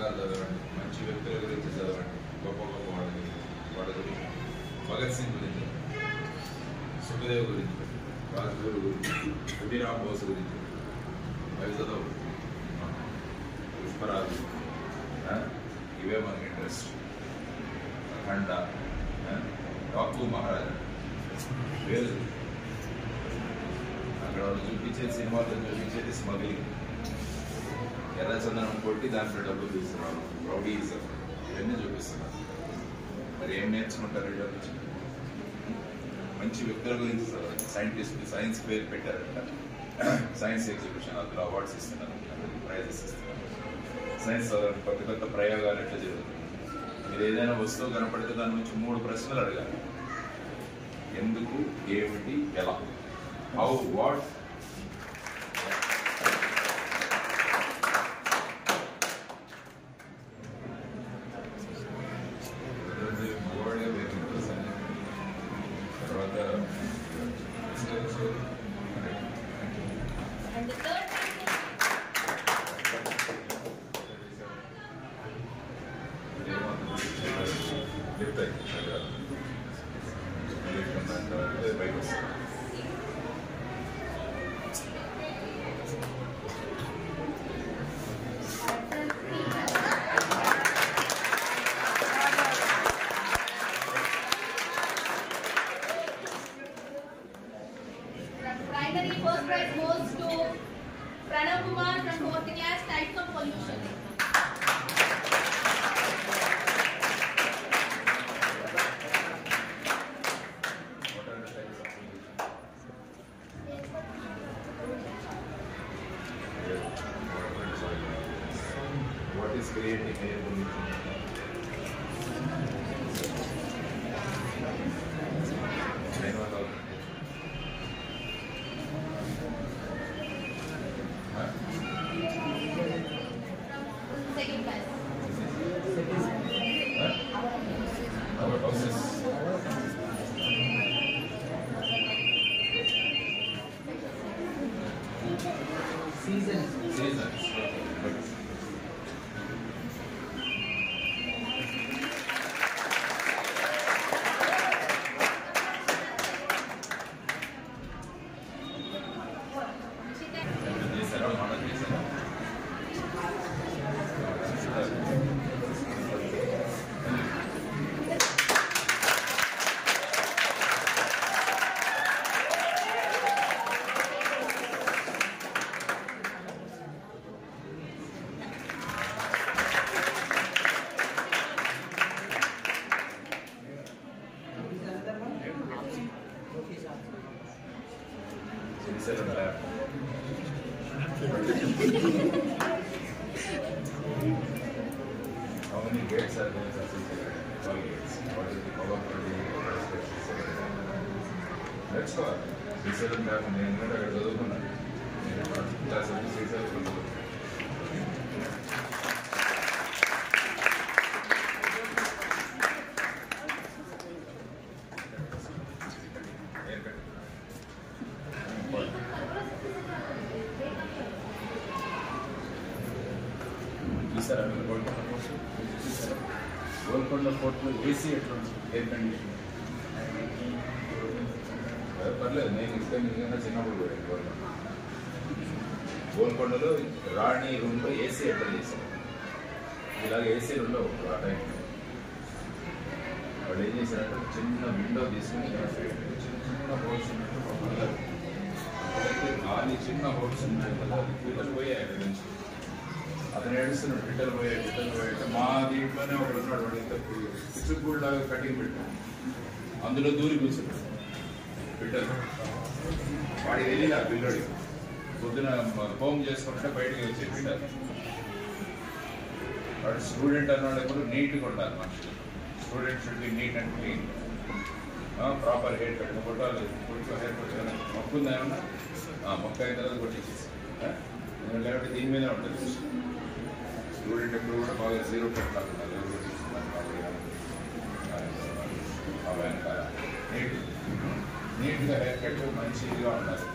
పుస్తకాలు చదవండి, మంచి వ్యక్తుల గురించి చదవండి, గొప్ప గొప్ప వాళ్ళ గురించి, భగత్ సింగ్ గురించి, సుఖదేవ్ గురించి, రాజ్గురు గురించి, ఖుదీరామ్ బోస్ గురించి అవి చదవు. పుష్పరాజు, ఇవే మనకి ఇంట్రెస్ట్. అఖండ, డాకు మహారాజా వేరు. అక్కడ వాళ్ళు చూపించేది సినిమాలో చూపించేది స్మగ్లింగ్, ఎర్రచందనం కొట్టి దాంట్లో డబ్బులు తీస్తున్నారు, రౌడీజం, ఇవన్నీ చూపిస్తున్నారు. మరి ఏం నేర్చుకుంటారు వీళ్ళ నుంచి? మంచి వ్యక్తుల గురించి సైంటిస్ట్ సైన్స్ పేరు పెట్టారంట, సైన్స్ ఎగ్జిబిషన్, అందులో అవార్డ్స్ ఇస్తున్నారు, ప్రైజెస్ ఇస్తున్నారు. సైన్స్ కొత్త కొత్త ప్రయోగాలు ఎట్లా జరుగుతుంది. మీరు ఏదైనా వస్తువు కనపడితే దాని నుంచి 3 ప్రశ్నలు అడగాలి. ఎందుకు, ఏమిటి, ఎలా, how, what. Primary first prize goes to Pranav Kumar from 4th class, types of pollution. What is creating air pollution? Second class. Our houses. Seasons. How many gates are there? 12 gates. What is the power for the let's go. Season map నేను కూడా అక్కడ చదువుకున్నాను. Class వచ్చి scissor చూసారా మీరు Golconda ఫోర్ట్లో AC ఎట్లా air condition పర్లేదు. నేను నిజంగా చిన్నప్పుడు కూడా గోల్కొండలో రాణి రూమ్లో ఏసీ ఎట్లా చేశాను. ఇలాగ ఏసీలు ఉండవు ఆ టైం. వాళ్ళు ఏం చేశారంటే చిన్న విండో తీసుకుని చిన్న హోల్స్ ఉన్నట్టు అప్పుడైతే గాలి చిన్న హోల్స్ ఉన్నాయి కదా, పిల్లలు పోయాయి అక్కడి నుంచి. అతను ఏడుస్తున్నాడు, పిట్టలు పోయాడు. మా దీంట్లోనే ఒకడు ఉన్నాడు, వాడు ఇంత పిచ్చుకూడు లాగా కటింగ్ పెట్టాడు, అందులో దూరి కూర్చున్నాడు పిట్టలు. వాడికి తెలియదు ఆ పిల్లడికి. పొద్దున హోమ్ చేసుకుంటే బయటకు వచ్చే పిట్టలు. వాడు స్టూడెంట్ అన్నాడు ఎప్పుడు నీట్గా ఉండాలి మనుషులు. Student should be neat and clean. Proper haircut, ఫోటోలు హెయిర్ కట్ మొక్కు ఉందా ఏమన్నా? మొక్క అయిన తర్వాత కొట్టించేసి లేకపోతే దీని మీద ఉంటుంది. స్టూడెంట్ ఎప్పుడు కూడా బాగా 0 పెట్టాలన్నారు. నీట్గా హెయిర్ కట్ మంచిగా ఉండాలి.